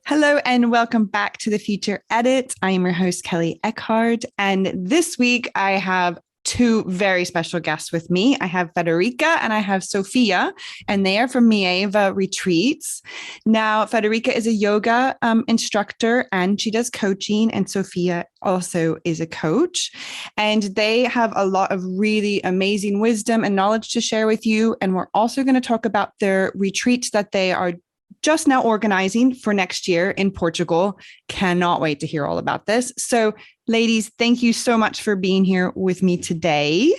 Hello and welcome back to the Future Edit. I am your host, Kelly Eckhard. And this week I have two very special guests with me. I have Friederike and I have Sophia, and they are from Maeva Retreats. Now, Friederike is a yoga instructor and she does coaching, and Sophia also is a coach. And they have a lot of really amazing wisdom and knowledge to share with you. And we're also going to talk about their retreats that they are just now organizing for next year in Portugal. Cannot wait to hear all about this. So, ladies, thank you so much for being here with me today.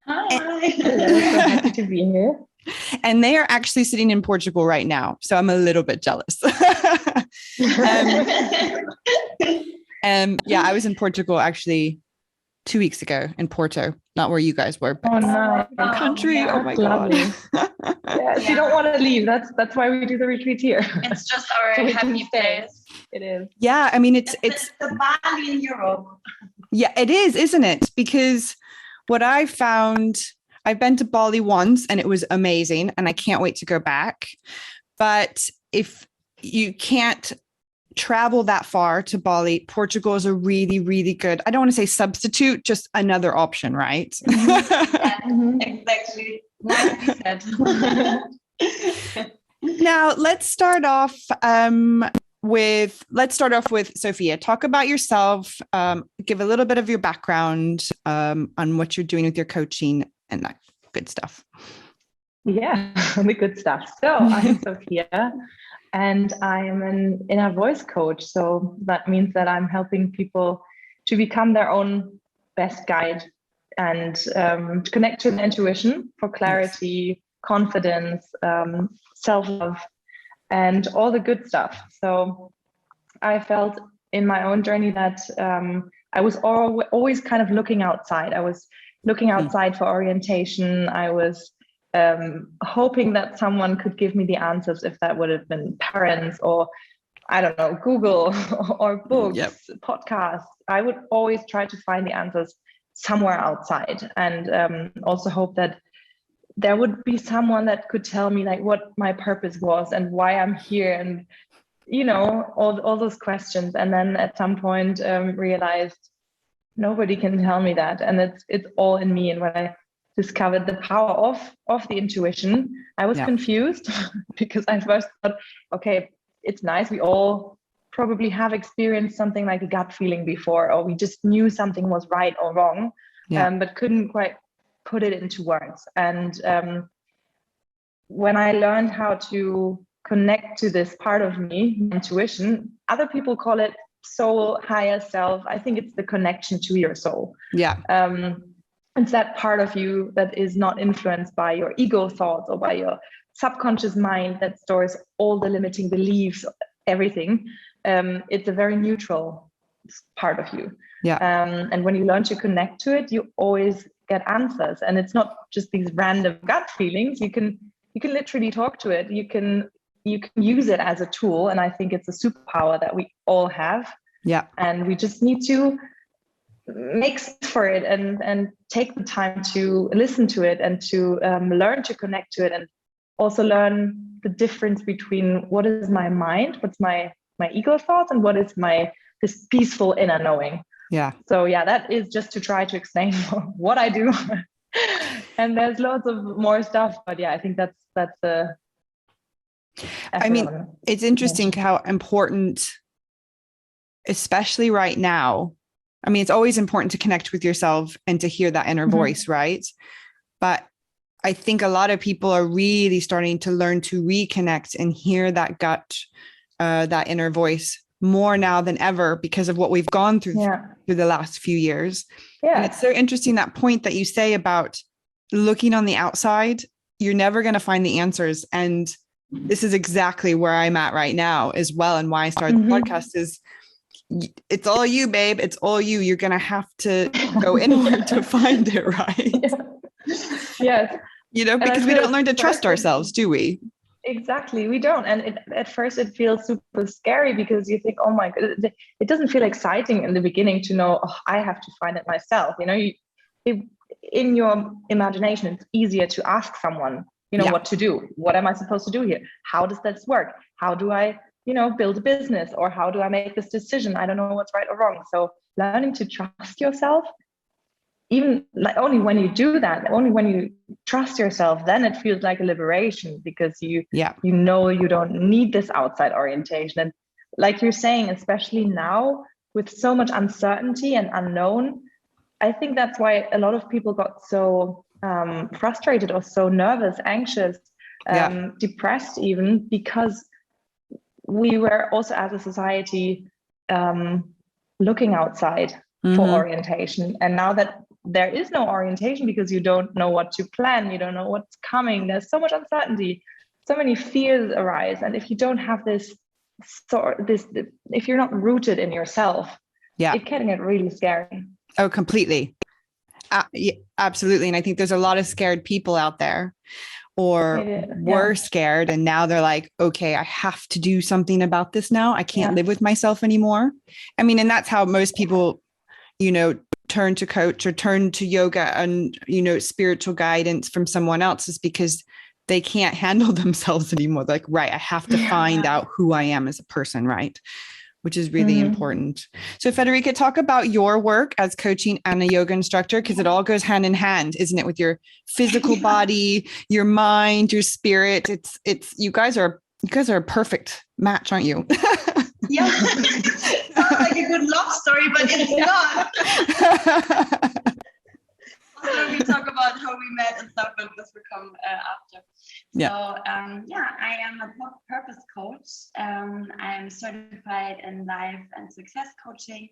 Hi. Hello, so happy to be here. And they are actually sitting in Portugal right now, so I'm a little bit jealous. Yeah, I was in Portugal actually 2 weeks ago in Porto, not where you guys were, but nice country. Yeah, oh my God. Yes, you don't want to leave. That's why we do the retreat here. It's just our So happy place. It is. Yeah, I mean it's the Bali in Europe. Yeah, it is, isn't it? Because what I found, I've been to Bali once and it was amazing and I can't wait to go back. But if you can't travel that far to Bali, Portugal is a really, really good, I don't want to say substitute, just another option, right? Mm-hmm. Yeah, exactly. Nicely said. Now, let's start off with Sophia. Talk about yourself, give a little bit of your background on what you're doing with your coaching and that good stuff. Yeah, the good stuff. So I'm Sophia and I am an inner voice coach. So that means that I'm helping people to become their own best guide and to connect to the intuition for clarity, confidence, self-love, and all the good stuff. So I felt in my own journey that I was always kind of looking outside. I was looking outside for orientation. I was hoping that someone could give me the answers, if that would have been parents or, I don't know, Google or books, podcasts. I would always try to find the answers somewhere outside, and also hope that there would be someone that could tell me like what my purpose was and why I'm here, and all those questions. And then at some point realized nobody can tell me that, and it's all in me. And when I discovered the power of the intuition, I was confused because I first thought, okay, it's nice, we all probably have experienced something like a gut feeling before, or we just knew something was right or wrong, but couldn't quite put it into words. And when I learned how to connect to this part of me, intuition, other people call it soul, higher self. I think it's the connection to your soul. It's that part of you that is not influenced by your ego thoughts or by your subconscious mind that stores all the limiting beliefs, everything. It's a very neutral part of you. And when you learn to connect to it, you always get answers. And it's not just these random gut feelings. You can literally talk to it. You can use it as a tool. And I think it's a superpower that we all have. And we just need to make space for it and take the time to listen to it and to learn to connect to it, and also learn the difference between what is my mind, what's my ego thoughts, and what is this peaceful inner knowing. So that is just to try to explain what I do. And there's lots of more stuff, but I think that's the I mean, it's interesting how important, especially right now, I mean, it's always important to connect with yourself and to hear that inner voice, right? But I think a lot of people are really starting to learn to reconnect and hear that gut, that inner voice more now than ever because of what we've gone through through the last few years. And it's so interesting, that point that you say about looking on the outside, you're never going to find the answers. And this is exactly where I'm at right now as well. And why I started the podcast is, it's all you, babe. It's all you. You're going to have to go inward to find it, right? Yes. Because we don't learn to trust ourselves, do we? Exactly. We don't. And at first it feels super scary because you think, oh my God, it doesn't feel exciting in the beginning to know, I have to find it myself. In your imagination, it's easier to ask someone, what to do. What am I supposed to do here? How does this work? How do I build a business, or how do I make this decision? I don't know what's right or wrong. So learning to trust yourself, even like only when you do that, only when you trust yourself, then it feels like a liberation, because you don't need this outside orientation. And like you're saying, especially now with so much uncertainty and unknown, I think that's why a lot of people got so frustrated or so nervous, anxious, depressed even, because we were also as a society looking outside for orientation. And now that there is no orientation, because you don't know what to plan, you don't know what's coming, there's so much uncertainty, so many fears arise. And if you don't have this, if you're not rooted in yourself, it can get really scary. Oh, completely. Yeah, absolutely. And I think there's a lot of scared people out there, or were scared, and now they're like, okay, I have to do something about this now. I can't live with myself anymore. I mean, and that's how most people, turn to coach or turn to yoga and, spiritual guidance from someone else, is because they can't handle themselves anymore. They're like, right, I have to find out who I am as a person, right? Which is really important. So Friederike, talk about your work as coaching and a yoga instructor, because it all goes hand in hand, isn't it? With your physical body, your mind, your spirit. It's you guys are a perfect match, aren't you? Yeah. Sounds like a good love story, but it's not. So we talk about how we met and stuff, but this will come after. So I am a purpose coach. I'm certified in life and success coaching.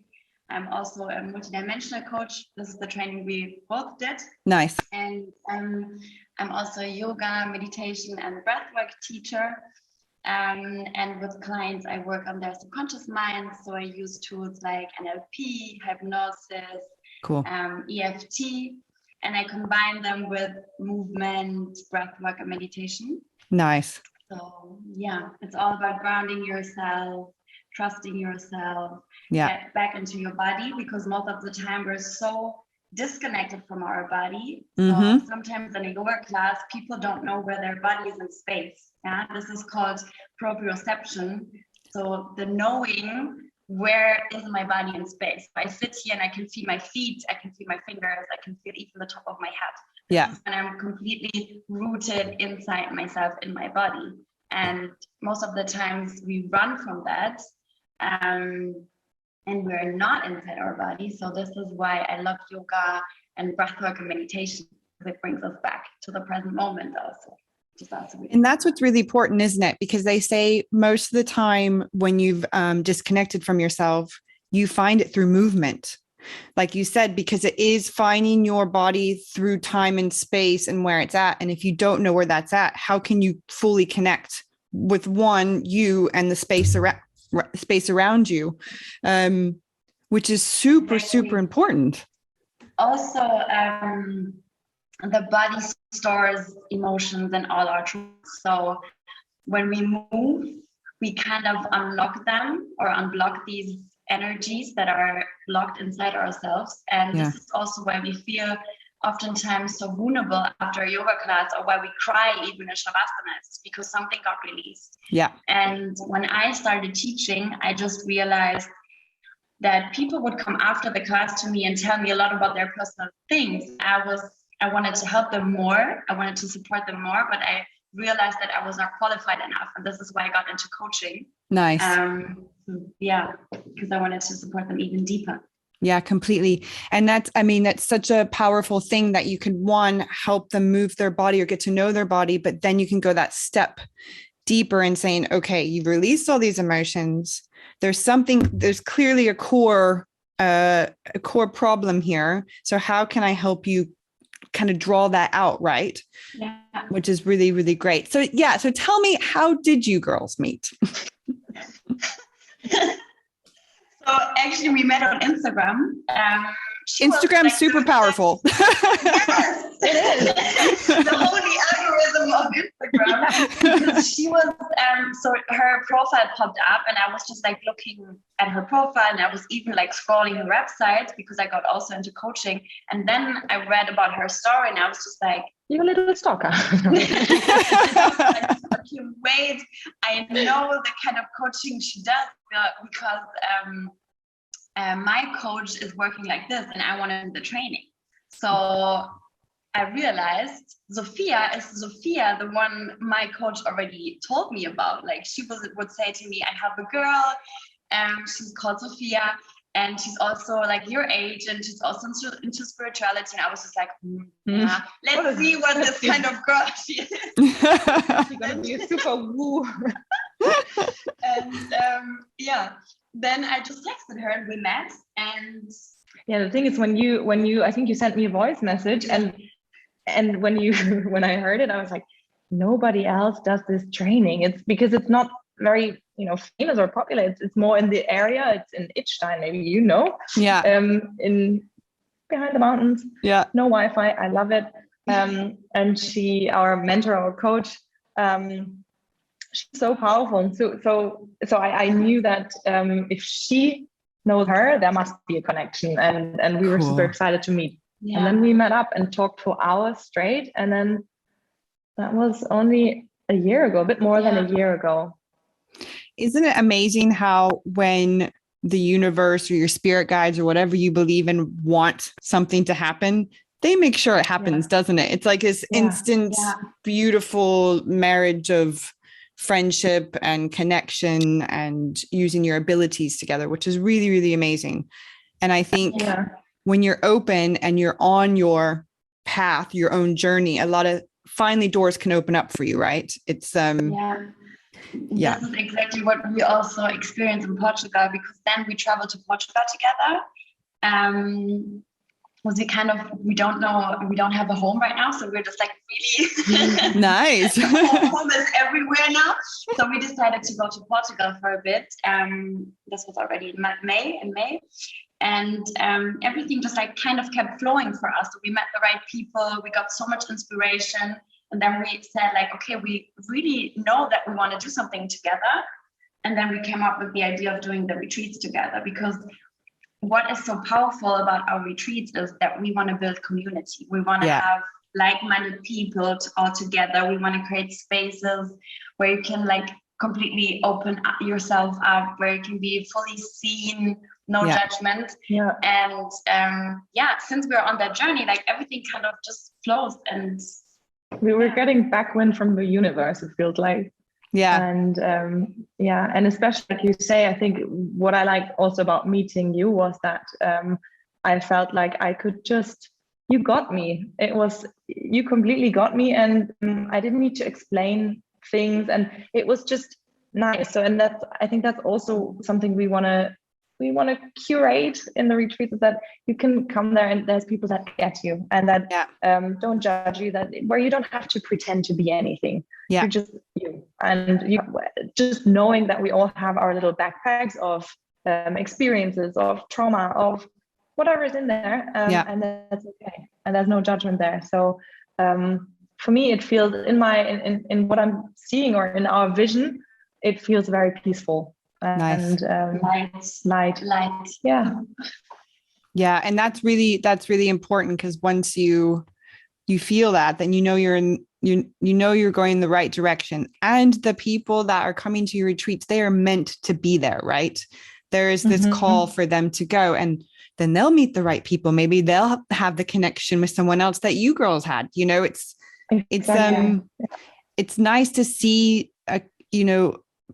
I'm also a multidimensional coach. This is the training we both did. Nice. And I'm also a yoga, meditation, and breathwork teacher. And with clients, I work on their subconscious mind. So I use tools like NLP, hypnosis, EFT. And I combine them with movement, breathwork, and meditation. Nice. So it's all about grounding yourself, trusting yourself, get back into your body, because most of the time we're so disconnected from our body. So sometimes in a yoga class, people don't know where their body is in space. Yeah, this is called proprioception. So the knowing, where is my body in space? I sit here and I can feel my feet, I can feel my fingers, I can feel even the top of my head. Yeah. And I'm completely rooted inside myself, in my body. And most of the times we run from that, and we're not inside our body. So this is why I love yoga and breathwork and meditation, because it brings us back to the present moment also. And that's what's really important, isn't it? Because they say most of the time when you've disconnected from yourself, you find it through movement, like you said, because it is finding your body through time and space and where it's at. And if you don't know where that's at, how can you fully connect with you and the space around you, which is super important. Also, the body stores emotions and all our truths. So when we move, we kind of unlock them or unblock these energies that are locked inside ourselves. And this is also why we feel oftentimes so vulnerable after a yoga class, or why we cry even in Shavasana. It's because something got released. Yeah. And when I started teaching, I just realized that people would come after the class to me and tell me a lot about their personal things. I wanted to help them more. I wanted to support them more, but I realized that I was not qualified enough. And this is why I got into coaching. Nice. Because I wanted to support them even deeper. Yeah, completely. And that's such a powerful thing, that you can, one, help them move their body or get to know their body, but then you can go that step deeper and saying, okay, you've released all these emotions. There's clearly a core problem here. So how can I help you kind of draw that out, right? Yeah. Which is really, really great. So so tell me, how did you girls meet? So actually we met on Instagram. Instagram's super powerful. Yes, it is. The holy algorithm of Instagram. Because she was, so her profile popped up, and I was just like looking at her profile, and I was even like scrolling her website, because I got also into coaching. And then I read about her story, and I was just like, you're a little stalker. Like, okay, wait, I know the kind of coaching she does because my coach is working like this and I want to do the training. So I realized Sophia, the one my coach already told me about. Like she would say to me, I have a girl, she's called Sophia, and she's also like your age, and she's also into spirituality. And I was just like, yeah, let's see what this kind of girl she is. She's gonna be a super woo. And then I just texted her and we met. And yeah, the thing is when you I think you sent me a voice message, and when I heard it, I was like, nobody else does this training. It's because it's not very famous or popular. It's more in the area. It's in Idstein, maybe Yeah. In behind the mountains. Yeah. No Wi-Fi. I love it. And she, our mentor, our coach, she's so powerful. And so I knew that if she knows her, there must be a connection. And we were super excited to meet. Yeah. And then we met up and talked for hours straight. And then that was only a year ago, a bit more than a year ago. Isn't it amazing how when the universe or your spirit guides or whatever you believe in want something to happen, they make sure it happens, doesn't it? It's like this instant, beautiful marriage of friendship and connection and using your abilities together, which is really, really amazing. And I think when you're open and you're on your path, your own journey, a lot of finally doors can open up for you, right? It's This is exactly what we also experienced in Portugal, because then we traveled to Portugal together. We don't have a home right now, so we're just like really nice. Home is everywhere now. So we decided to go to Portugal for a bit. This was already in May. And everything just like kind of kept flowing for us. So we met the right people, we got so much inspiration. And then we said like, okay, we really know that we want to do something together. And then we came up with the idea of doing the retreats together, because what is so powerful about our retreats is that we want to build community. We want to have like-minded people all together. We want to create spaces where you can like completely open yourself up, where you can be fully seen, no judgment. Yeah. And since we're on that journey, like everything kind of just flows, and we were getting backwind from the universe, it feels like. Yeah. And and especially like you say, I think what I liked also about meeting you was that I felt like I could you got me. You completely got me, and I didn't need to explain things, and it was just nice. So, and I think that's also something we want to curate in the retreats, is that you can come there and there's people that get you and that don't judge you, where you don't have to pretend to be anything. You're just you, and you just knowing that we all have our little backpacks of experiences, of trauma, of whatever is in there, and that's okay, and there's no judgment there. So for me, it feels in what I'm seeing or in our vision, it feels very peaceful. Nice. And light. Yeah, and that's really important, because once you feel that, then you know you're going in the right direction. And the people that are coming to your retreats, they are meant to be there, right? There is this call for them to go, and then they'll meet the right people. Maybe they'll have the connection with someone else that you girls had. It's nice to see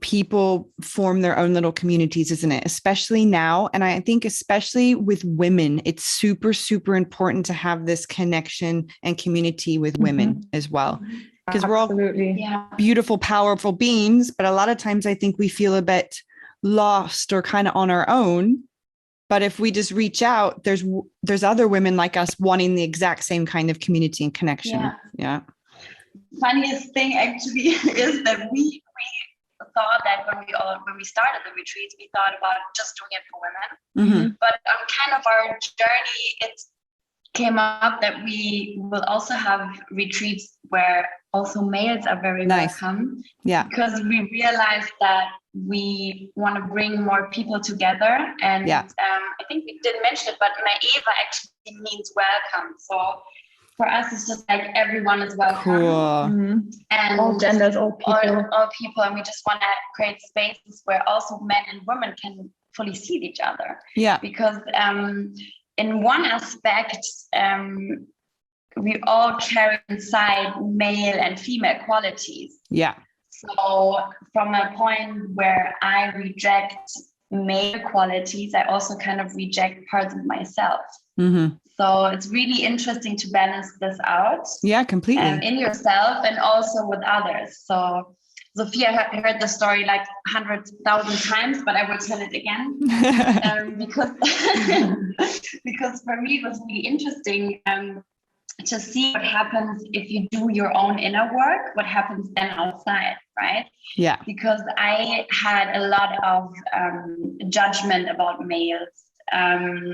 people form their own little communities, isn't it? Especially now. And I think especially with women, it's super, super important to have this connection and community with women as well. Because we're all beautiful, powerful beings. But a lot of times I think we feel a bit lost or kind of on our own. But if we just reach out, there's other women like us wanting the exact same kind of community and connection. Yeah. Funniest thing actually is that we thought that when we started the retreats, we thought about just doing it for women. But on kind of our journey, it came up that we will also have retreats where also males are very welcome. Yeah. Because we realized that we want to bring more people together. And I think we didn't mention it, but Maeva actually means welcome. So for us, it's just like everyone is welcome. Cool. And all genders, all people. All people. And we just want to create spaces where also men and women can fully see each other. Yeah. Because in one aspect, we all carry inside male and female qualities. Yeah. So from a point where I reject male qualities, I also kind of reject parts of myself. So it's really interesting to balance this out. Yeah, completely. In yourself and also with others. So Sophia heard the story like 100,000 times, but I will tell it again because for me it was really interesting to see what happens if you do your own inner work, what happens then outside, right? Yeah. Because I had a lot of judgment about males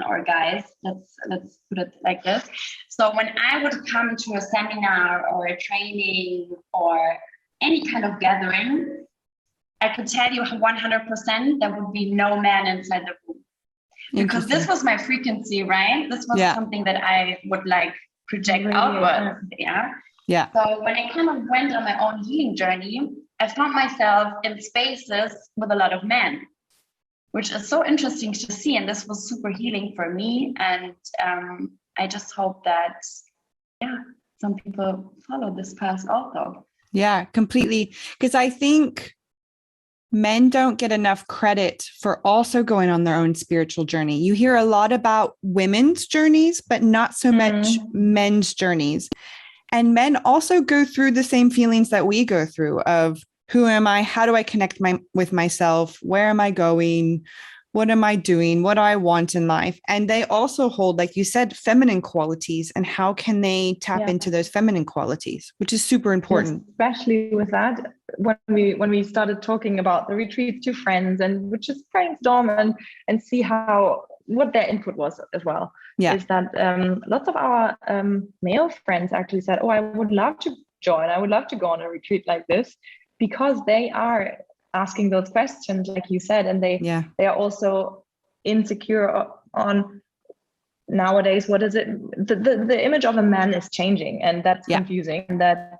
or guys, let's put it like this. So when I would come to a seminar or a training or any kind of gathering, I could tell you 100% there would be no man inside the room. Because this was my frequency, right? This was something that I would like project outward. Yeah. So when I kind of went on my own healing journey, I found myself in spaces with a lot of men, which is so interesting to see. And this was super healing for me. And I just hope that, some people follow this path also. Yeah, completely. Because I think men don't get enough credit for also going on their own spiritual journey. You hear a lot about women's journeys, but not so much men's journeys. And men also go through the same feelings that we go through of who am I? How do I connect with myself? Where am I going? What am I doing? What do I want in life? And they also hold, like you said, feminine qualities. And how can they tap into those feminine qualities, which is super important. Yes, especially with that, when we started talking about the retreats to friends and we just brainstorm and see what their input was as well. Yeah. Is that lots of our male friends actually said, oh, I would love to join. I would love to go on a retreat like this, because they are asking those questions, like you said, and they are also insecure on nowadays. What is it? The image of a man is changing, and that's confusing. And that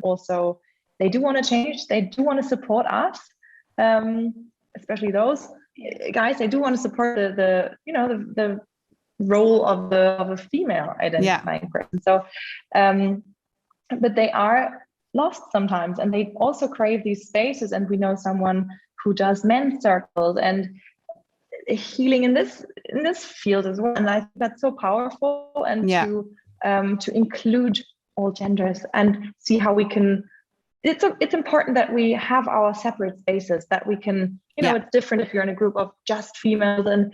also they do want to change. They do want to support us, especially those guys. They do want to support the role of a female identifying person. So, but they are lost sometimes, and they also crave these spaces. And we know someone who does men's circles and healing in this field as well, and I think that's so powerful. And to include all genders and see how we can. It's important that we have our separate spaces, that we can, it's different if you're in a group of just females, and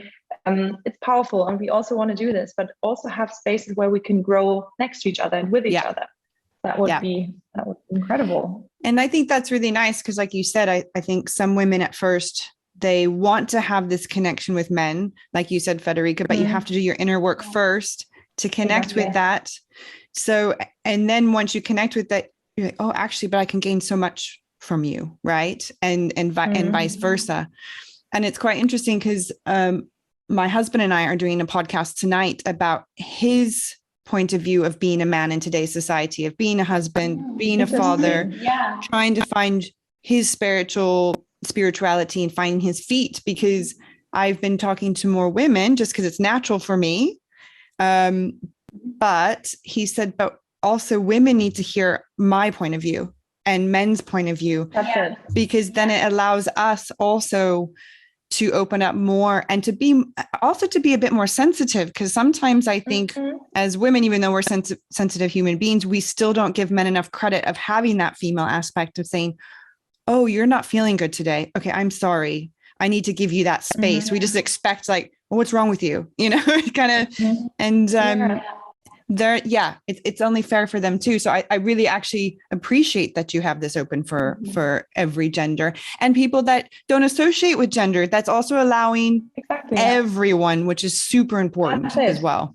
it's powerful. And we also want to do this, but also have spaces where we can grow next to each other and with each other. That would be incredible. And I think that's really nice because, like you said, I think some women at first, they want to have this connection with men, like you said, Friederike, but you have to do your inner work first to connect with that. So, and then once you connect with that, you're like, oh, actually, but I can gain so much from you, right? And vice versa. And it's quite interesting because my husband and I are doing a podcast tonight about his point of view of being a man in today's society, of being a husband, being a father, trying to find his spirituality and finding his feet, because I've been talking to more women just because it's natural for me. But he said, but also women need to hear my point of view and men's point of view, because then it allows us also to open up more and to be a bit more sensitive. Because sometimes I think as women, even though we're sensitive human beings, we still don't give men enough credit of having that female aspect of saying, oh, you're not feeling good today. Okay, I'm sorry. I need to give you that space. We just expect like, well, what's wrong with you? Kind of, and it's only fair for them too. So I really actually appreciate that you have this open for every gender, and people that don't associate with gender. That's also allowing everyone, which is super important as well.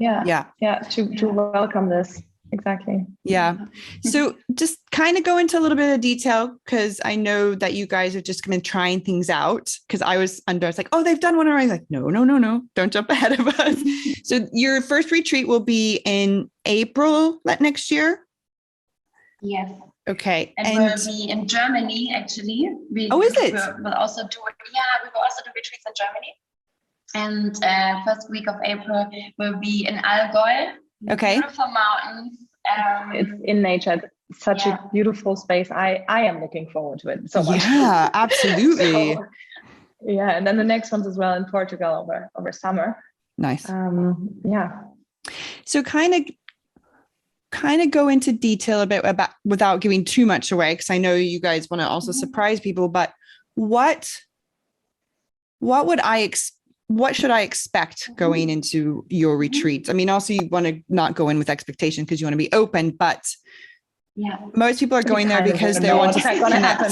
To welcome this. exactly. Yeah. So just kind of go into a little bit of detail, because I know that you guys have just been trying things out, because I was like, oh, they've done one already. Like, no, don't jump ahead of us. So your first retreat will be in April next year? Yes. Okay. And we'll be in Germany, actually. Oh, is it? We'll also do retreats in Germany. And first week of April will be in Allgäu. Okay. Beautiful mountains. It's in nature. It's such a beautiful space. I am looking forward to it so much. Yeah, absolutely. So, yeah, and then the next ones as well in Portugal over summer. Nice. Yeah. So kind of go into detail a bit about, without giving too much away, because I know you guys want to also surprise people, but what should I expect going into your retreats? I mean, also you want to not go in with expectation because you want to be open, but most people are going there because they want to connect.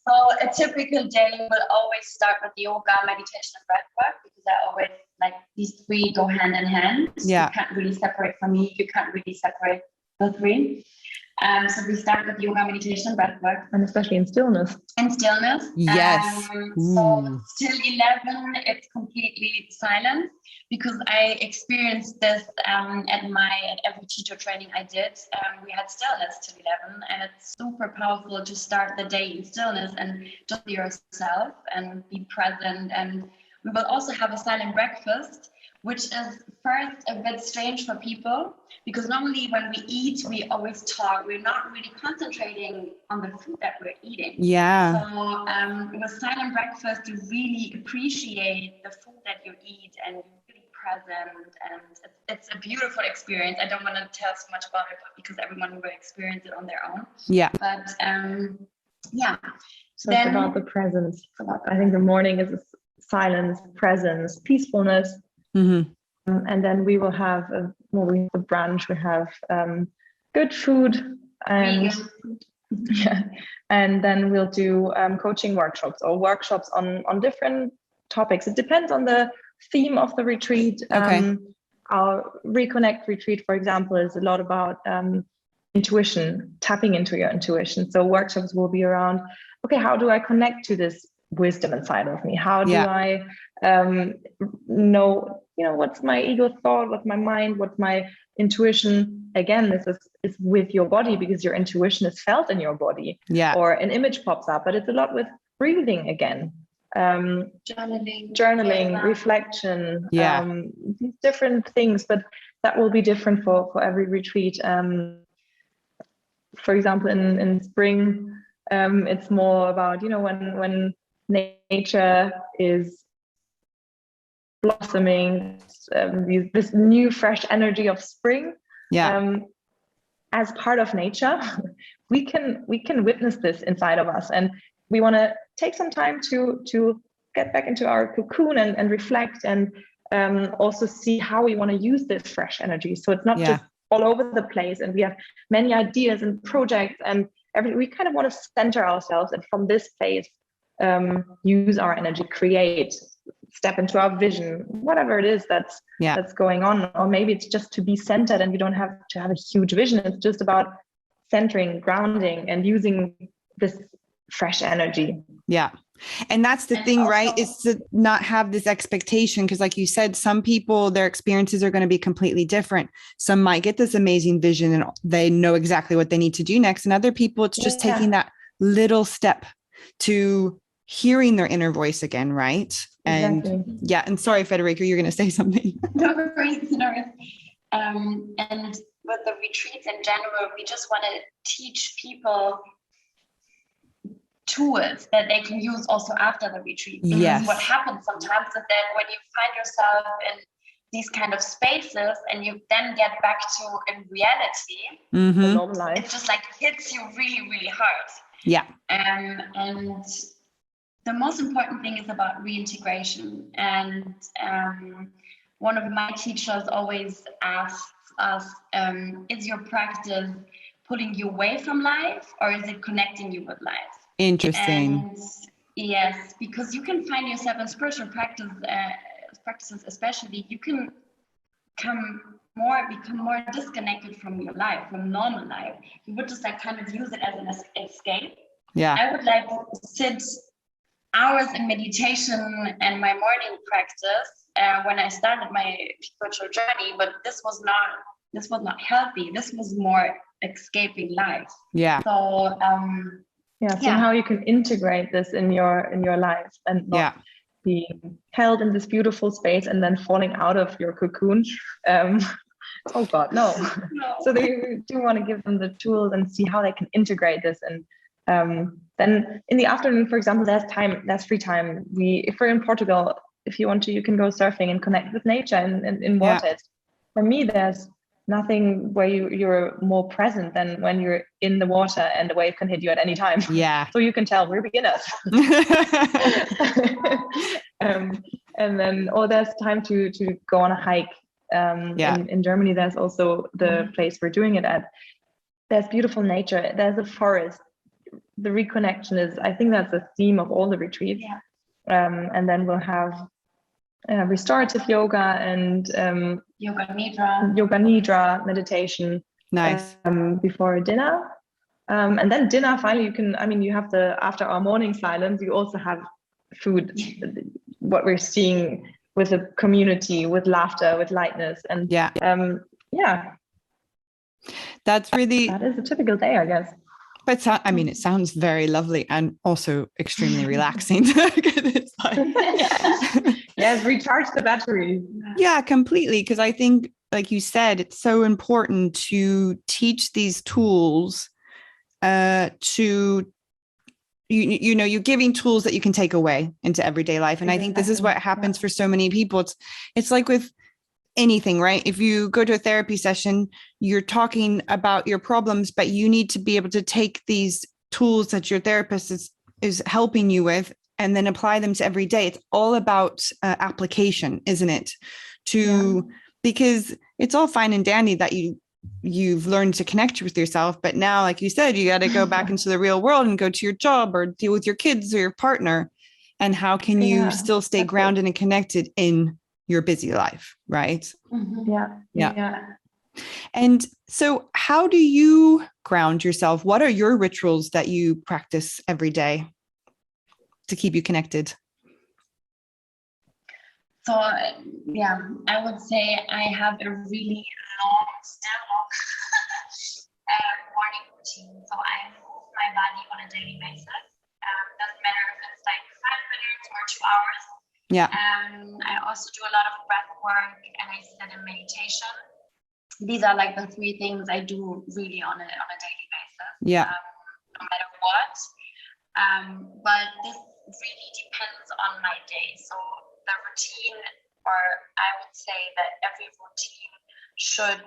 So a typical day will always start with yoga, meditation, and breath work, because I always like these three go hand in hand. Yeah. You can't really separate from me. You can't really separate the three. So we start with yoga, meditation, breath work. And especially in stillness. Yes. So till 11, it's completely silent, because I experienced this at every teacher training I did. We had stillness till 11, and it's super powerful to start the day in stillness and just be yourself and be present. And we will also have a silent breakfast, which is first a bit strange for people, because normally when we eat, we always talk. We're not really concentrating on the food that we're eating. Yeah. So with silent breakfast, you really appreciate the food that you eat, and you're really present, and it's a beautiful experience. I don't want to tell so much about it, because everyone will experience it on their own. Yeah. But So it's about the presence. I think the morning is silence, presence, peacefulness. Mm-hmm. And then we will have a brunch. We have good food, and and then we'll do coaching workshops or workshops on different topics. It depends on the theme of the retreat. Okay. Our Reconnect retreat, for example, is a lot about intuition, tapping into your intuition. So workshops will be around, okay, how do I connect to this wisdom inside of me? How do I know, what's my ego thought, what's my mind, what's my intuition? Again, this is with your body, because your intuition is felt in your body. Yeah. Or an image pops up, but it's a lot with breathing again. Journaling, reflection, these different things, but that will be different for every retreat. For example, in spring, it's more about, when nature is blossoming, this new fresh energy of spring. As part of nature, we can witness this inside of us, and we want to take some time to get back into our cocoon and reflect, and also see how we want to use this fresh energy. So it's not just all over the place, and we have many ideas and projects and everything. We kind of want to center ourselves, and from this place, use our energy, create, step into our vision, whatever it is that's going on. Or maybe it's just to be centered, and you don't have to have a huge vision. It's just about centering, grounding, and using this fresh energy. Yeah. And that's the thing, right? Is to not have this expectation. Because like you said, some people, their experiences are going to be completely different. Some might get this amazing vision and they know exactly what they need to do next. And other people, it's just taking that little step to hearing their inner voice again, right? And and sorry, Friederike, you're going to say something. No worries. And with the retreats in general, we just want to teach people tools that they can use also after the retreat. Because what happens sometimes is that when you find yourself in these kind of spaces and you then get back to in reality, normal life, it just like hits you really, really hard. Yeah. And the most important thing is about reintegration. And one of my teachers always asks us, is your practice pulling you away from life, or is it connecting you with life? Interesting. And yes, because you can find yourself in spiritual practices, especially, you can become more disconnected from your life, from normal life. You would just like kind of use it as an escape. Yeah. I would like sit hours in meditation and my morning practice when I started my spiritual journey, but this was not healthy. This was more escaping life. Yeah. So somehow you can integrate this in your life and not be held in this beautiful space and then falling out of your cocoon. Oh God, no. So they do want to give them the tools and see how they can integrate this. And then in the afternoon, for example, there's free time. If we're in Portugal, if you want to, you can go surfing and connect with nature and in water. For me, there's nothing where you're more present than when you're in the water and the wave can hit you at any time. Yeah. So you can tell we're beginners. And then, there's time to go on a hike. In Germany, there's also the place we're doing it at. There's beautiful nature. There's a forest. The reconnection I think that's the theme of all the retreats. Yeah. And then we'll have restorative yoga and yoga nidra meditation. Nice. Before dinner. And then dinner, finally, you have after our morning silence, you also have food, what we're seeing with the community, with laughter, with lightness. And that is a typical day, I guess. But it sounds very lovely and also extremely relaxing. It's yes, recharge the battery. Yeah, completely. Because I think, like you said, it's so important to teach these tools to, you're giving tools that you can take away into everyday life. And I think this is what happens for so many people. It's like with anything, right? If you go to a therapy session, you're talking about your problems, but you need to be able to take these tools that your therapist is helping you with and then apply them to every day. It's all about application, isn't it? Because it's all fine and dandy that you've learned to connect with yourself, but now, like you said, you got to go back into the real world and go to your job or deal with your kids or your partner. And how can you still stay grounded and connected in your busy life, right? Mm-hmm. Yeah. And so how do you ground yourself? What are your rituals that you practice every day to keep you connected? So, I would say I have a really long morning routine. So I move my body on a daily basis. Doesn't matter if it's like 5 minutes or 2 hours. Yeah. I also do a lot of breath work and I sit in meditation. These are like the 3 things I do really on a daily basis. Yeah. No matter what. But this really depends on my day. So the routine, or I would say that every routine should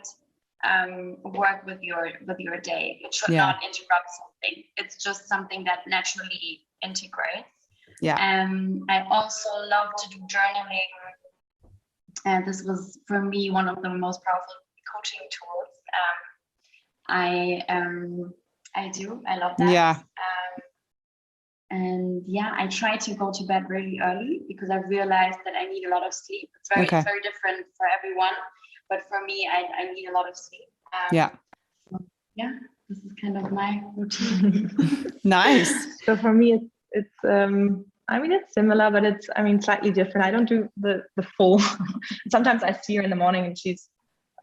work with your day. It should not interrupt something. It's just something that naturally integrates. Yeah. I also love to do journaling. And this was for me one of the most powerful coaching tools. I love that. Yeah. I try to go to bed really early because I realized that I need a lot of sleep. It's very different for everyone, but for me, I need a lot of sleep. This is kind of my routine. Nice. So for me, it's it's similar, but it's slightly different. I don't do the full. Sometimes I see her in the morning and she's,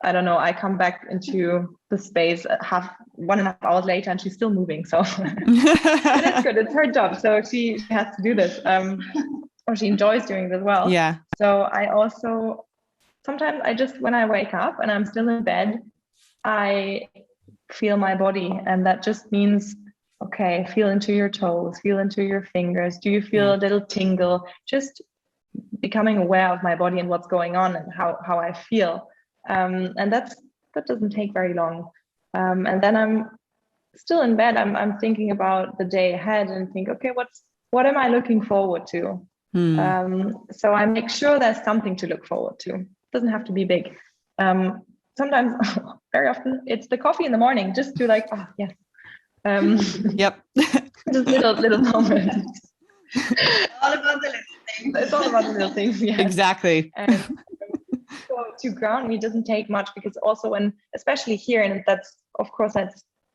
I don't know, I come back into the space 1.5 hours later and she's still moving. So it's good. It's her job. So she has to do this. Or she enjoys doing it as well. Yeah. So I also, sometimes when I wake up and I'm still in bed, I feel my body. And that just means, okay, feel into your toes, feel into your fingers. Do you feel a little tingle? Just becoming aware of my body and what's going on and how I feel. And that doesn't take very long. And then I'm still in bed. I'm thinking about the day ahead and think, okay, what am I looking forward to? So I make sure there's something to look forward to. It doesn't have to be big. Sometimes, very often, it's the coffee in the morning, just to like, oh yes. Yep. Just little moments. All about the little things. It's all about the little things. Yeah. Exactly. And so to ground me doesn't take much, because also when, especially here, and that's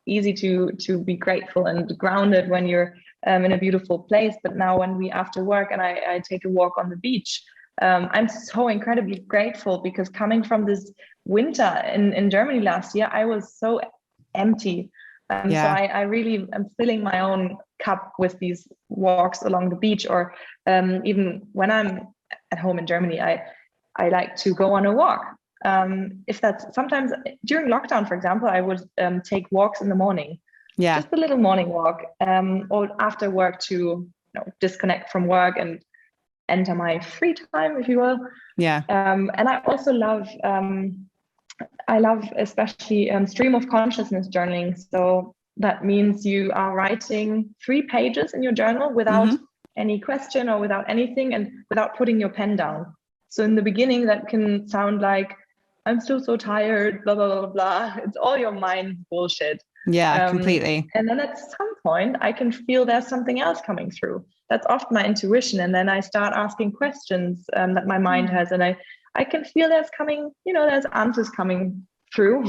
easy to be grateful and grounded when you're in a beautiful place. But now when we after work and I take a walk on the beach, I'm so incredibly grateful, because coming from this winter in Germany last year, I was so empty. So I really am filling my own cup with these walks along the beach, or even when I'm at home in Germany, I like to go on a walk. If that's sometimes during lockdown, for example, I would take walks in the morning. Just a little morning walk, or after work to disconnect from work and enter my free time, if you will. And I also love especially stream of consciousness journaling. So that means you are writing 3 pages in your journal without any question or without anything, and without putting your pen down. So in the beginning, that can sound like, I'm still so tired, blah, blah, blah, blah. It's all your mind bullshit. Completely. And then at some point, I can feel there's something else coming through. That's often my intuition. And then I start asking questions that my mind has. And I can feel there's answers coming through.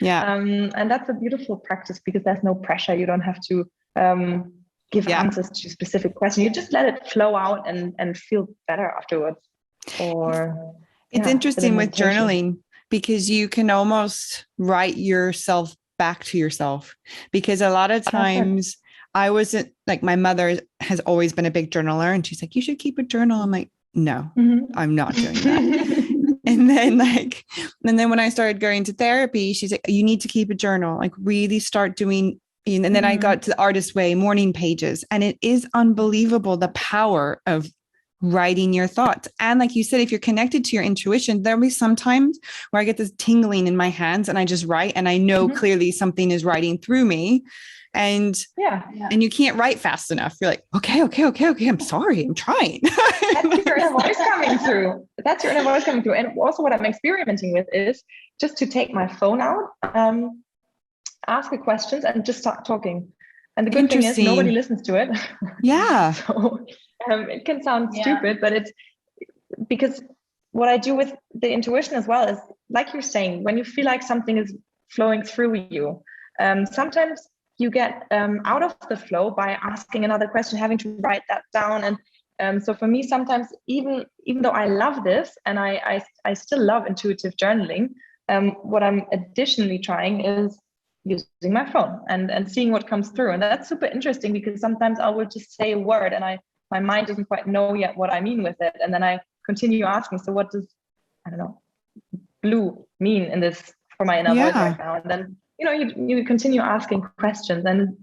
And that's a beautiful practice, because there's no pressure. You don't have to give answers to specific questions. You just let it flow out and feel better afterwards. Or it's interesting with journaling, because you can almost write yourself back to yourself, because a lot of times I wasn't like, my mother has always been a big journaler, and she's like, you should keep a journal. I'm like, no, I'm not doing that. And then when I started going to therapy, she's like, you need to keep a journal, like really start doing. And then I got to the Artist Way morning pages, and it is unbelievable, the power of writing your thoughts. And like you said, if you're connected to your intuition, there'll be some times where I get this tingling in my hands and I just write, and I know clearly something is writing through me. And and you can't write fast enough. You're like, okay. I'm sorry. I'm trying. That's your inner voice coming through. And also what I'm experimenting with is just to take my phone out, ask the questions, and just start talking. And the good thing is nobody listens to it. So it can sound stupid, but it's because what I do with the intuition as well is, like you're saying, when you feel like something is flowing through you, sometimes you get out of the flow by asking another question, having to write that down. And so for me, sometimes even though I love this, and I still love intuitive journaling, what I'm additionally trying is using my phone and seeing what comes through. And that's super interesting, because sometimes I will just say a word and my mind doesn't quite know yet what I mean with it. And then I continue asking, so what does, I don't know, blue mean in this for my inner voice right now? And then, you continue asking questions, and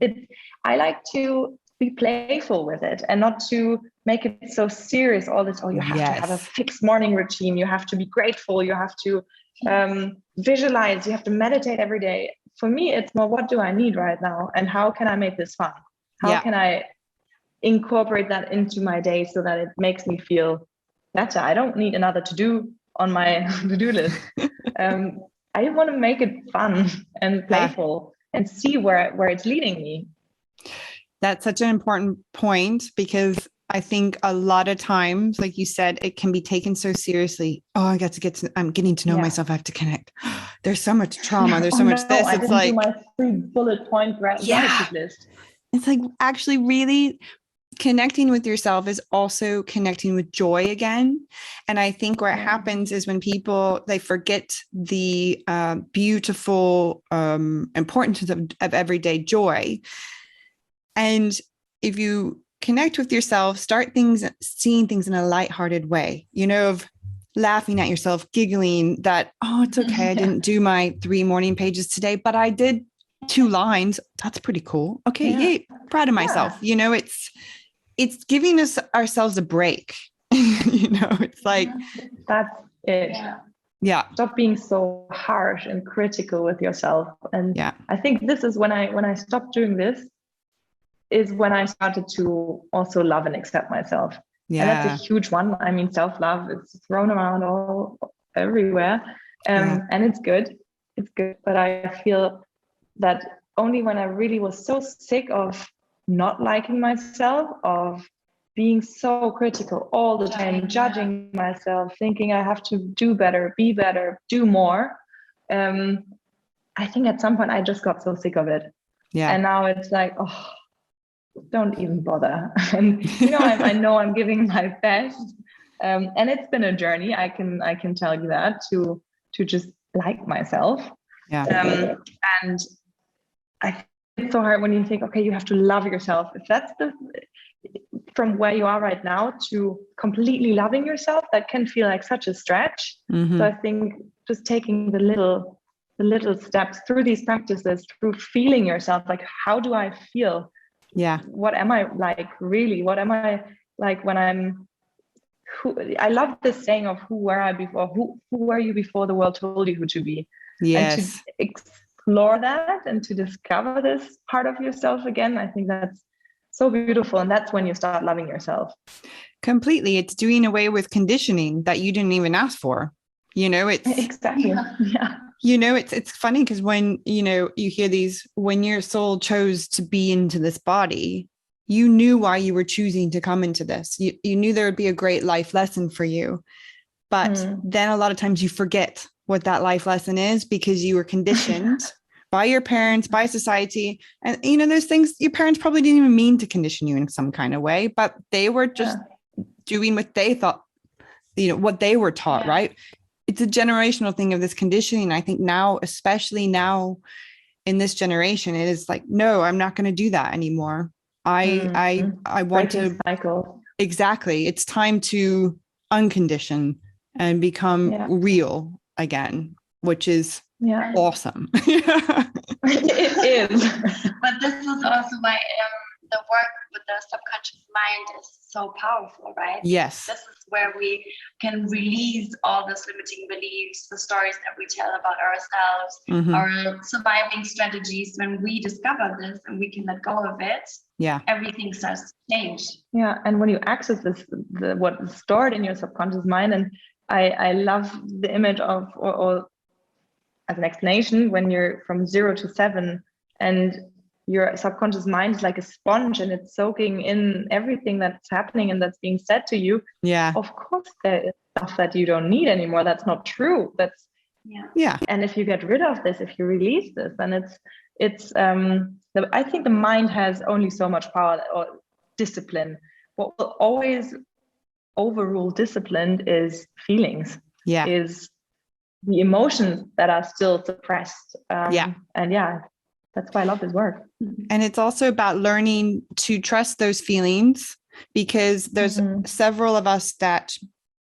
I like to be playful with it and not to make it so serious, all this, you have to have a fixed morning routine, you have to be grateful, you have to visualize, you have to meditate every day. For me, it's more, what do I need right now? And how can I make this fun? How can I incorporate that into my day so that it makes me feel better? I don't need another to-do on my to-do list. I want to make it fun and playful and see where it's leading me. That's such an important point, because I think a lot of times, like you said, it can be taken so seriously. Oh, I'm getting to know myself. I have to connect. There's so much trauma. There's so much this. I didn't do my 3 bullet point gratitude list. It's like actually really connecting with yourself is also connecting with joy again. And I think what happens is when people, they forget the beautiful importance of everyday joy. And if you connect with yourself, start seeing things in a lighthearted way, of laughing at yourself, giggling that, oh, it's okay. I didn't do my 3 morning pages today, but I did 2 lines. That's pretty cool. Okay. Yay. Proud of myself. It's giving ourselves a break. It's like, that's it. Stop being so harsh and critical with yourself. And I think this is when I stopped doing this, is when I started to also love and accept myself. And that's a huge one. I mean, self-love, it's thrown around everywhere. And it's good. But I feel that only when I really was so sick of not liking myself, of being so critical all the time, judging myself, thinking I have to do better, be better, do more. I think at some point I just got so sick of it. Yeah. And now it's like, oh, don't even bother. And I know I'm giving my best. And it's been a journey. I can tell you that to just like myself. Yeah. And I think it's so hard when you think, okay, you have to love yourself. If that's from where you are right now to completely loving yourself, that can feel like such a stretch. Mm-hmm. So I think just taking the little steps through these practices, through feeling yourself, like, how do I feel? Yeah. What am I like really? What am I like when I'm I love this saying of who were I before? Who were you before the world told you who to be? Yes. And to explore that and to discover this part of yourself again, I think that's so beautiful. And that's when you start loving yourself. Completely. It's doing away with conditioning that you didn't even ask for. It's exactly. Yeah. It's funny because when, you hear these, when your soul chose to be into this body, you knew why you were choosing to come into this. You knew there would be a great life lesson for you. But then a lot of times you forget what that life lesson is because you were conditioned by your parents, by society. And, those things, your parents probably didn't even mean to condition you in some kind of way, but they were just doing what they thought, what they were taught, right? It's a generational thing of this conditioning. I think now, especially now in this generation, it is like, no, I'm not going to do that anymore. I want to cycle. Exactly. It's time to uncondition and become real again, which is awesome. It is. But this is also why the work with the subconscious mind is so powerful, right? Yes. This is where we can release all those limiting beliefs, the stories that we tell about ourselves, our surviving strategies. When we discover this and we can let go of it, everything starts to change. Yeah. And when you access this, what is stored in your subconscious mind, and I love the image of, or as an explanation, when you're from 0 to 7 and your subconscious mind is like a sponge and it's soaking in everything that's happening and that's being said to you. Yeah. Of course, there is stuff that you don't need anymore. That's not true. That's And if you get rid of this, if you release this, then I think the mind has only so much power or discipline. What will always overrule discipline is feelings. Yeah. Is the emotions that are still suppressed. And that's why I love this work. And it's also about learning to trust those feelings, because there's several of us that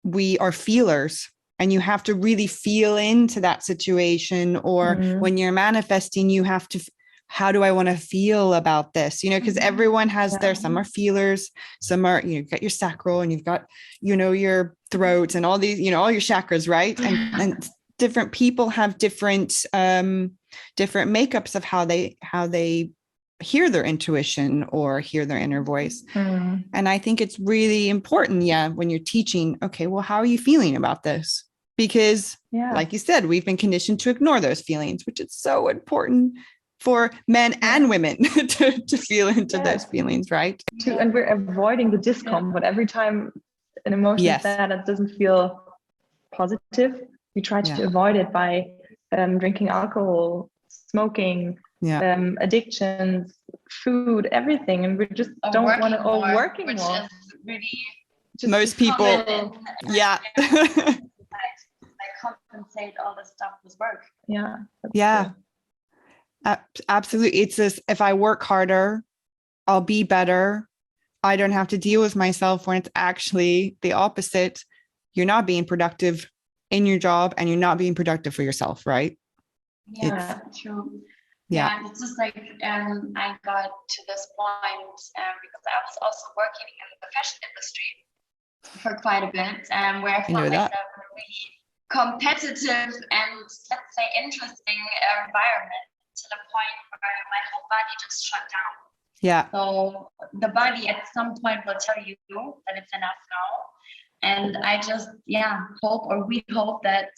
we are feelers, and you have to really feel into that situation. Or when you're manifesting, you have to, how do I want to feel about this? Because everyone has some are feelers, some are, you've got your sacral and you've got, your throat and all these, all your chakras, right? And different people have different makeups of how they hear their intuition or hear their inner voice. And I think it's really important, when you're teaching, okay, well, how are you feeling about this? Because like you said, we've been conditioned to ignore those feelings, which is so important for men and women to feel into those feelings, right? And we're avoiding the discomfort every time an emotion is sad, it doesn't feel positive. We try to avoid it by drinking alcohol, smoking, addictions, food, everything. And we just don't want to, working which more. Is really just most people, like compensate all this stuff with work. Yeah. Absolutely. It's this, if I work harder, I'll be better. I don't have to deal with myself, when it's actually the opposite. You're not being productive in your job and you're not being productive for yourself, right? Yeah, true. Yeah, it's just like I got to this point because I was also working in the fashion industry for quite a bit, where I found myself in a really competitive and, let's say, interesting environment, to the point where my whole body just shut down. Yeah. So the body at some point will tell you that it's enough now. And I just, we hope that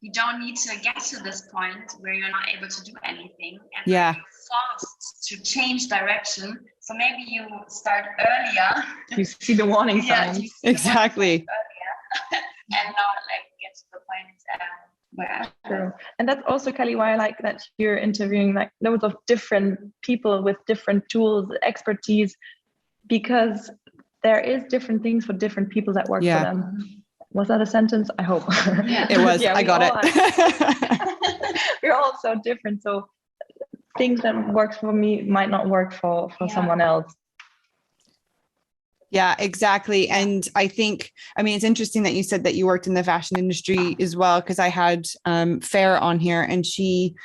you don't need to get to this point where you're not able to do anything and you're forced to change direction So maybe you start earlier. You see the warning signs. Exactly. Earlier, and not like get to the point where. True. And that's also, Kelly, why I like that you're interviewing like loads of different people with different tools, expertise, because there is different things for different people that work for them. Was that a sentence? I hope. Yeah. It was. I got it. We're all so different. So things that works for me might not work for someone else. Yeah, exactly. And I think, I mean, it's interesting that you said that you worked in the fashion industry as well, because I had Farah on here, and she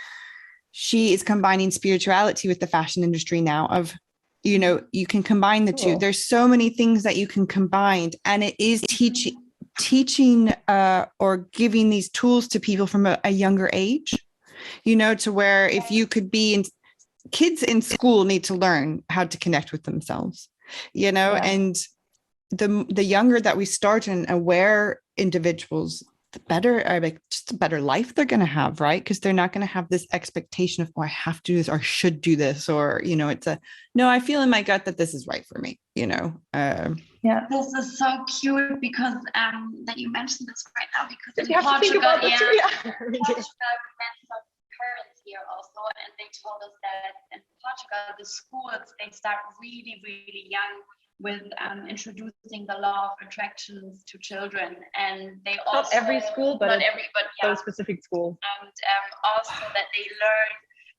is combining spirituality with the fashion industry now of, you know, you can combine the two. There's so many things that you can combine, and it is teaching or giving these tools to people from a younger age, you know, to where if you could be in, kids in school need to learn how to connect with themselves, you know, and the younger that we start and aware individuals, the better, like just a better life they're going to have, right? Because they're not going to have this expectation of, oh, I have to do this or should do this, or, you know, it's no, I feel in my gut that this is right for me, you know. This is so cute because that you mentioned this right now, because you have to think about this. Portugal, we met some parents here also, and they told us that in Portugal, the schools, they start really, really young with introducing the law of attractions to children, and they also not every school, but those specific schools, and also that they learn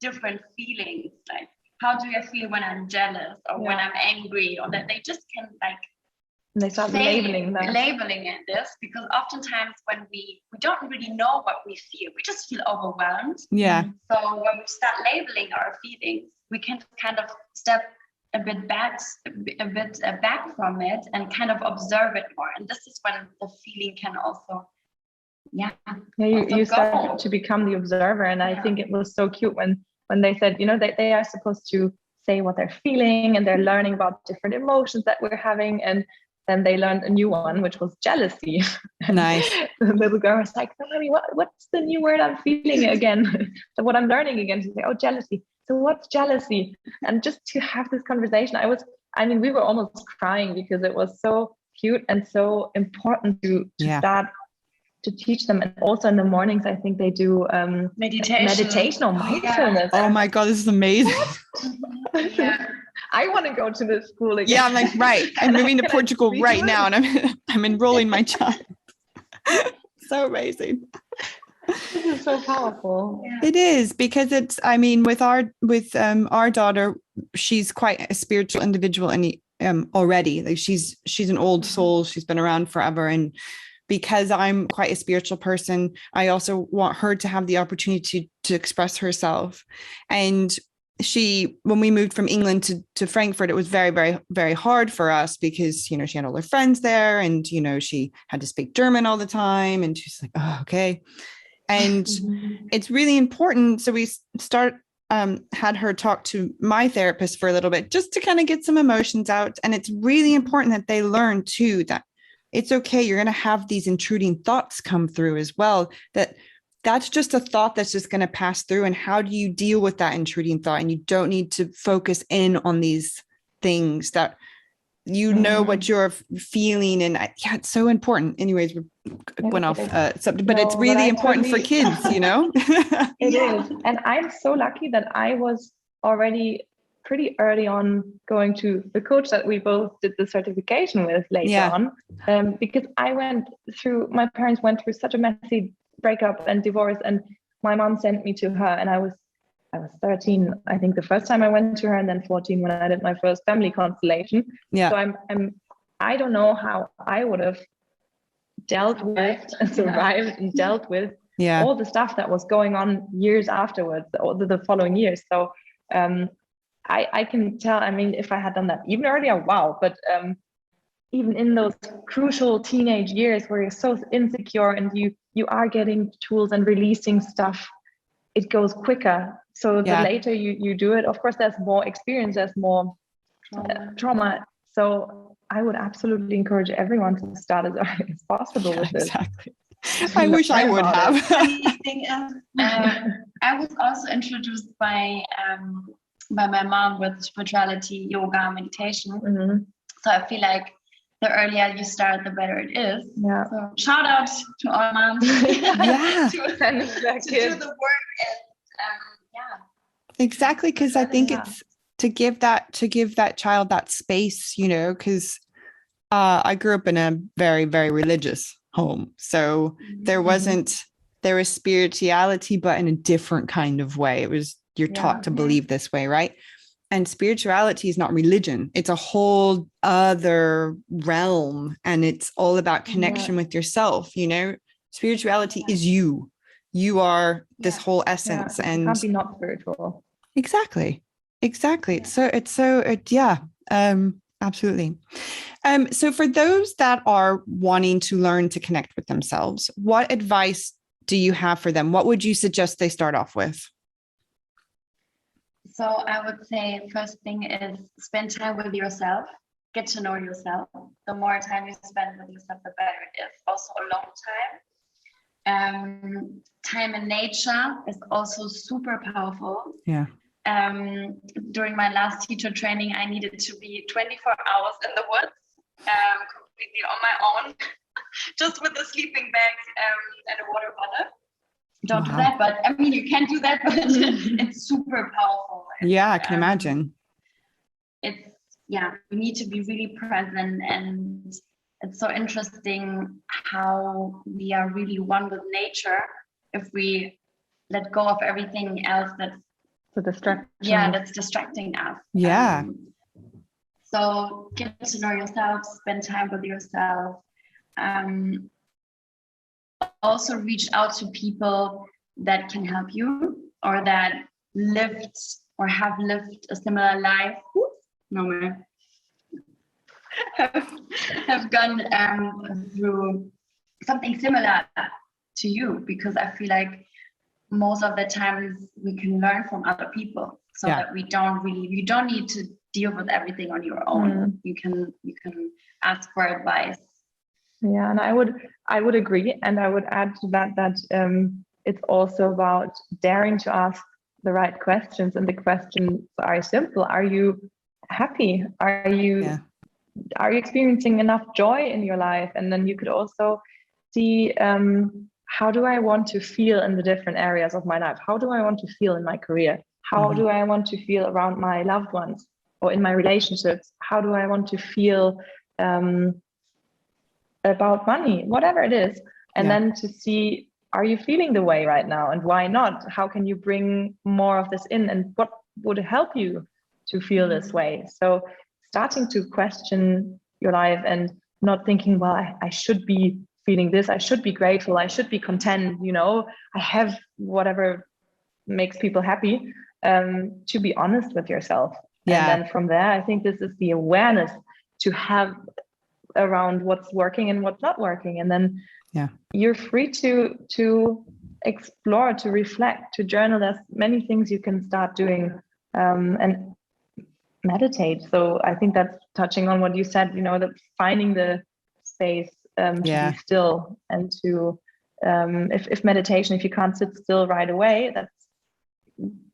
different feelings, like how do I feel when I'm jealous or when I'm angry, or that they just can like. And they start labeling it this, because oftentimes when we don't really know what we feel, we just feel overwhelmed. Yeah. So when we start labeling our feelings, we can kind of step a bit back from it and kind of observe it more. And this is when the feeling can also, you start to become the observer. And I think it was so cute when they said, you know, that they are supposed to say what they're feeling, and they're learning about different emotions that we're having, and then they learned a new one, which was jealousy. Nice. The little girl was like, "No, mommy, what's the new word I'm feeling again?" So what I'm learning again. She's like, "Oh, jealousy." So what's jealousy? And just to have this conversation, we were almost crying because it was so cute and so important to start to teach them. And also in the mornings, I think they do meditation or mindfulness. Oh my God, this is amazing. I want to go to this school again. Yeah, I'm like, right. I'm moving to Portugal right now, and I'm enrolling my child. So amazing. This is so powerful. Yeah. It is, because it's, I mean, with our daughter, she's quite a spiritual individual, and already, like she's an old soul. She's been around forever, and because I'm quite a spiritual person, I also want her to have the opportunity to express herself. And when we moved from England to Frankfurt, it was very, very, very hard for us because, you know, she had all her friends there, and, you know, she had to speak German all the time, and she's like, oh, okay. And it's really important. So we had her talk to my therapist for a little bit, just to kind of get some emotions out. And it's really important that they learn too, that it's okay. You're going to have these intruding thoughts come through as well, that's just a thought that's just going to pass through. And how do you deal with that intruding thought? And you don't need to focus in on these things that you know what you're feeling. And it's so important. Anyways, we went off subject, but it's really important for kids, you know? It is. And I'm so lucky that I was already pretty early on going to the coach that we both did the certification with later on, because my parents went through such a messy breakup and divorce, and my mom sent me to her, and I was 13, I think, the first time I went to her, and then 14 when I did my first family constellation. So I don't know how I would have dealt with and survived and dealt with all the stuff that was going on years afterwards, or the following years. So I can tell, I mean, if I had done that even earlier, wow, but even in those crucial teenage years where you're so insecure and you are getting tools and releasing stuff, it goes quicker. So the later you do it, of course, there's more experience, there's more trauma. So I would absolutely encourage everyone to start as early as possible with this. Exactly. I wish I would have. I was also introduced by by my mom with spirituality, yoga, meditation. So I feel like the earlier you start, the better it is. Yeah. So shout out to all moms. Yeah. to do the work and Exactly, because I think it's to give that child that space, you know, because I grew up in a very, very religious home. So there was spirituality, but in a different kind of way. It was, you're taught to believe this way, right? And spirituality is not religion. It's a whole other realm. And it's all about connection with yourself. You know, spirituality is you. You are this whole essence. And it can't be not spiritual. Exactly. Absolutely. So for those that are wanting to learn to connect with themselves, what advice do you have for them? What would you suggest they start off with? So I would say first thing is spend time with yourself, get to know yourself. The more time you spend with yourself, the better it is. Also alone time. Time in nature is also super powerful. Yeah. During my last teacher training, I needed to be 24 hours in the woods, completely on my own, just with a sleeping bag and a water bottle. Don't do that, but I mean, you can do that, but it's super powerful. Yeah, I can imagine. We need to be really present, and it's so interesting how we are really one with nature if we let go of everything else that's that's distracting us. So get to know yourself, spend time with yourself. Also reach out to people that can help you or that lived or have lived a similar life. Have gone through something similar to you, because I feel like most of the times we can learn from other people, so that you don't need to deal with everything on your own. You can ask for advice. Yeah, and I would agree, and I would add to that it's also about daring to ask the right questions, and the questions are simple. Are you happy? Are you experiencing enough joy in your life? And then you could also see how do I want to feel in the different areas of my life? How do I want to feel in my career? How do I want to feel around my loved ones or in my relationships? How do I want to feel about money, whatever it is? And then to see, are you feeling the way right now, and why not? How can you bring more of this in, and what would help you to feel this way? So starting to question your life and not thinking, well, I should be feeling this, I should be grateful, I should be content, I have whatever makes people happy, to be honest with yourself. And then from there, I think this is the awareness to have around what's working and what's not working. And then you're free to explore, to reflect, to journal. There's many things you can start doing, and meditate. So I think that's touching on what you said, that finding the space to be still, and to if meditation, if you can't sit still right away, that's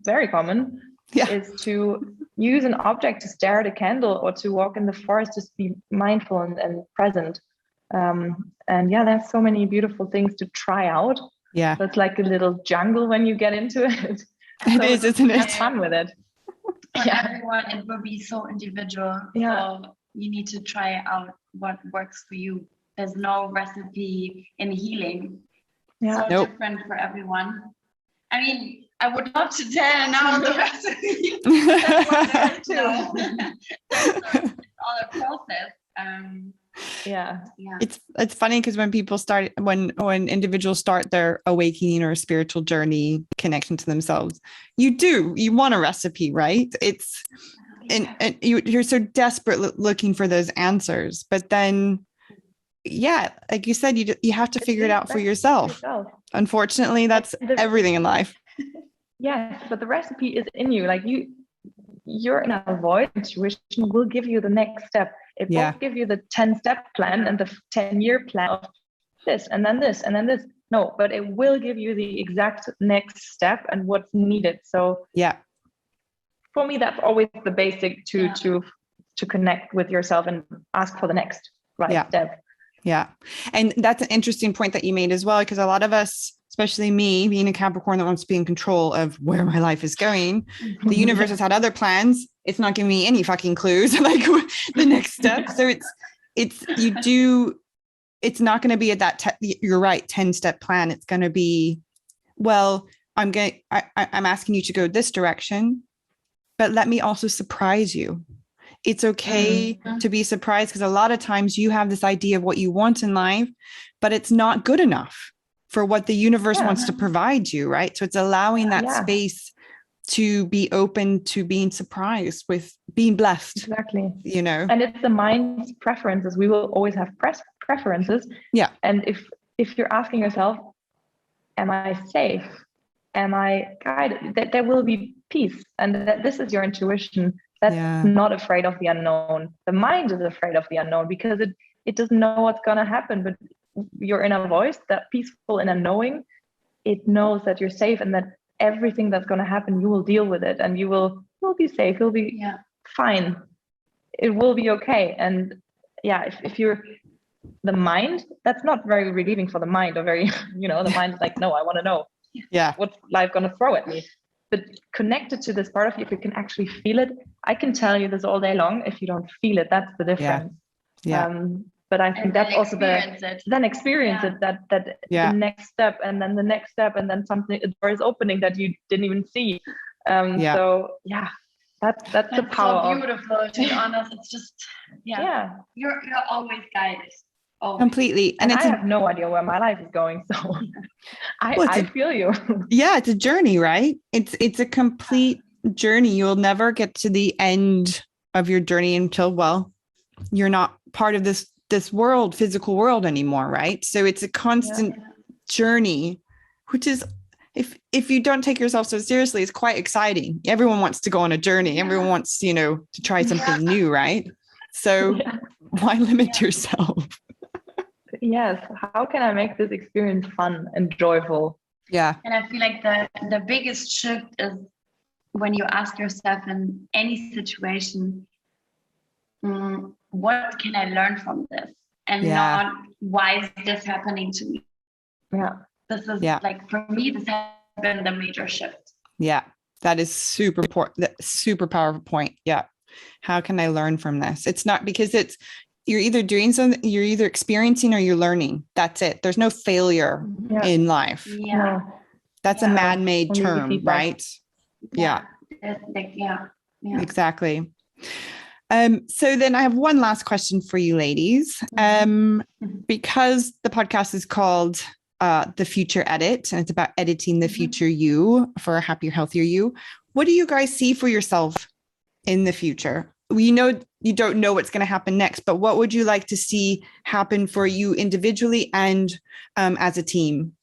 very common, is to use an object, to stare at a candle, or to walk in the forest, just be mindful and present. And there's so many beautiful things to try out. So it's like a little jungle when you get into it. It is, isn't it? Have fun with it. For everyone, it will be so individual. So you need to try out what works for you. There's no recipe in healing. So different for everyone. I mean, I would love to tell now the recipe. It's all a process. It's funny, because when people start, when individuals start their awakening or spiritual journey, connection to themselves, you want a recipe, right? It's and you're so desperate looking for those answers, but then like you said, you have to figure it out for yourself. Unfortunately, that's everything in life. Yes, but the recipe is in you. Like you're in a void. Intuition will give you the next step. It won't give you the 10-step plan and the 10-year plan of this and then this and then this. No, but it will give you the exact next step and what's needed. So for me, that's always the basic to connect with yourself and ask for the next step. Yeah. And that's an interesting point that you made as well, because a lot of us, especially me being a Capricorn that wants to be in control of where my life is going, the universe has had other plans. It's not giving me any fucking clues, like the next step. So it's not going to be at that, you're right, 10-step plan. It's going to be, well, I'm asking you to go this direction, but let me also surprise you. It's okay to be surprised, because a lot of times you have this idea of what you want in life, but it's not good enough for what the universe wants to provide you, right? So it's allowing that space to be open to being surprised with being blessed. Exactly. You know, and it's the mind's preferences. We will always have preferences. Yeah. And if you're asking yourself, am I safe? Am I guided? That there will be peace, and that this is your intuition. That's not afraid of the unknown. The mind is afraid of the unknown because it doesn't know what's going to happen. But your inner voice, that peaceful inner knowing, it knows that you're safe and that everything that's going to happen, you will deal with it, and you will be safe. You'll be fine. It will be okay. And if you're the mind, that's not very relieving for the mind, or very, the mind is like, no, I want to know. What's life going to throw at me? But connected to this part of you, if you can actually feel it, I can tell you this all day long. If you don't feel it, that's the difference. But I think that's also then experience it, that the next step, and then the next step, and then a door is opening that you didn't even see. So that's the power. So beautiful, to be honest. It's just you're always guided. Oh, completely. And I have no idea where my life is going. So I feel you. Yeah, it's a journey, right? It's a complete journey. You'll never get to the end of your journey until, well, you're not part of this world, physical world anymore, right? So it's a constant journey, which is, if you don't take yourself so seriously, it's quite exciting. Everyone wants to go on a journey. Everyone wants, to try something new, right? So why limit yourself? Yes. How can I make this experience fun and joyful? Yeah. And I feel like the biggest shift is when you ask yourself in any situation, what can I learn from this? And not, why is this happening to me? Yeah. This is like, for me, this has been the major shift. Yeah. That is super important. Super powerful point. Yeah. How can I learn from this? It's not because you're either doing something, you're either experiencing or you're learning. That's it. There's no failure in life. Yeah. That's a man-made term, right? Yeah. Exactly. So then I have one last question for you ladies. Because the podcast is called The Future Edit, and it's about editing the future you for a happier, healthier you. What do you guys see for yourself in the future? We know you don't know what's going to happen next, but what would you like to see happen for you individually and as a team?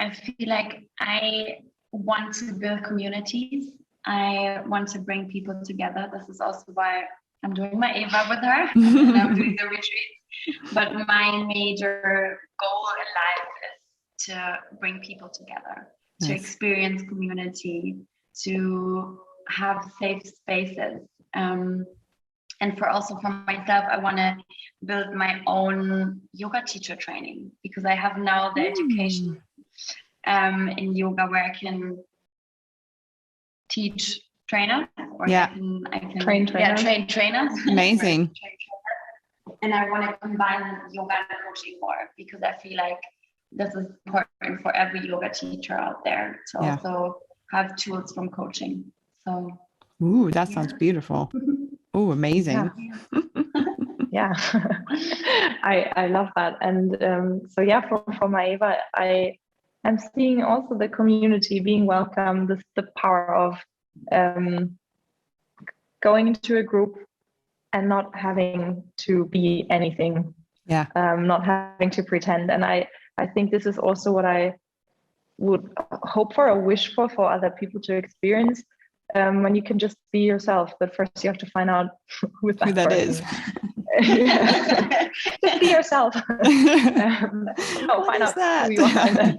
I feel like I want to build communities. I want to bring people together. This is also why I'm doing my Maeva with her and I'm doing the retreat. But my major goal in life is to bring people together, to experience community, to have safe spaces. And for myself, I want to build my own yoga teacher training, because I have now the education in yoga where I can teach trainers, or I can train trainers. Amazing. And I want to combine yoga and coaching more, because I feel like this is important for every yoga teacher out there to also have tools from coaching. So, that sounds beautiful. Oh, amazing. Yeah. I love that. And for Maeva, I am seeing also the community being welcome, the power of going into a group and not having to be anything, not having to pretend. And I think this is also what I would hope for or wish for other people to experience, when you can just be yourself. But first you have to find out who that is. Just be yourself. Find out who you are.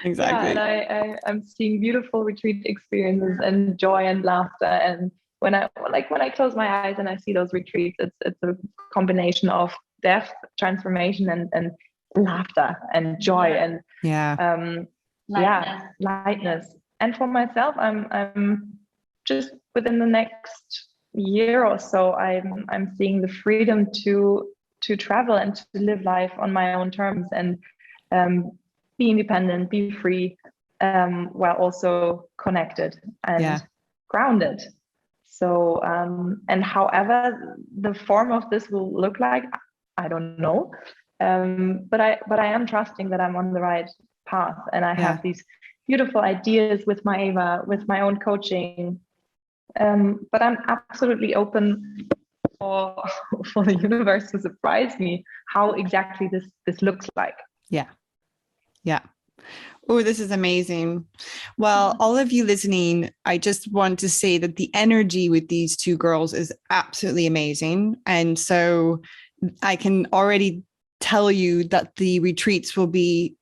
Exactly. Yeah, and I'm seeing beautiful retreat experiences and joy and laughter. And when I close my eyes and I see those retreats, it's a combination of depth, transformation, and laughter and joy and lightness. And for myself, I'm just within the next year or so, I'm seeing the freedom to travel and to live life on my own terms and be independent, be free, while also connected and grounded. So, and however the form of this will look like, I don't know. But I am trusting that I'm on the right path, and I have these beautiful ideas with Maeva, with my own coaching. But I'm absolutely open for the universe to surprise me how exactly this looks like. Yeah. Oh, this is amazing. Well, all of you listening, I just want to say that the energy with these two girls is absolutely amazing. And so I can already tell you that the retreats will be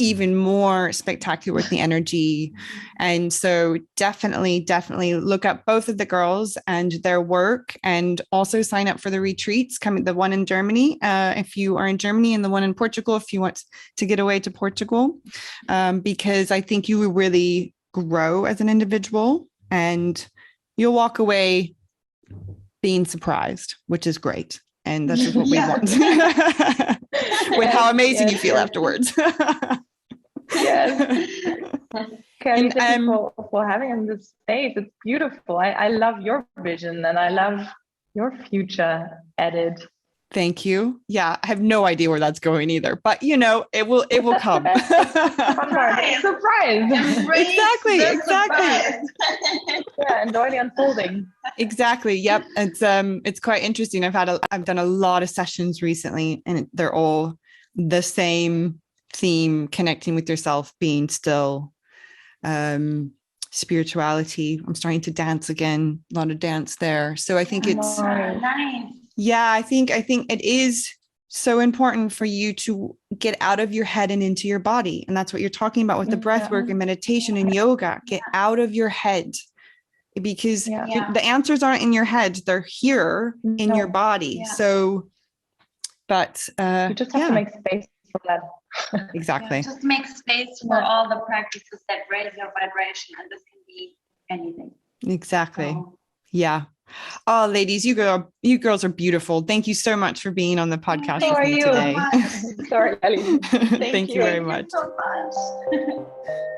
even more spectacular with the energy. And so definitely look up both of the girls and their work, and also sign up for the retreats coming, the one in Germany, if you are in Germany, and the one in Portugal, if you want to get away to Portugal, because I think you will really grow as an individual and you'll walk away being surprised, which is great. And that's just what we want. With how amazing you feel afterwards. Yes. Kelly, thank you for having in this space. It's beautiful. I love your vision and I love your future added. Thank you. Yeah, I have no idea where that's going either, but it will come. Surprise. Exactly. Yeah, enjoy the unfolding. Exactly. Yep. It's quite interesting. I've done a lot of sessions recently, and they're all the same theme: connecting with yourself, being still, spirituality. I'm starting to dance again. A lot of dance there. So I think it's nice. Yeah, I think it is so important for you to get out of your head and into your body. And that's what you're talking about with the breath work and meditation and yoga. Get out of your head, because the answers aren't in your head. They're here in your body. Yeah. So, but you just have to make space for that. Exactly. Just make space for all the practices that raise your vibration. And this can be anything. Exactly. Yeah. Oh, ladies, you girls are beautiful. Thank you so much for being on the podcast with me today. Sorry, Ellie. Thank you very much. Thank you so much.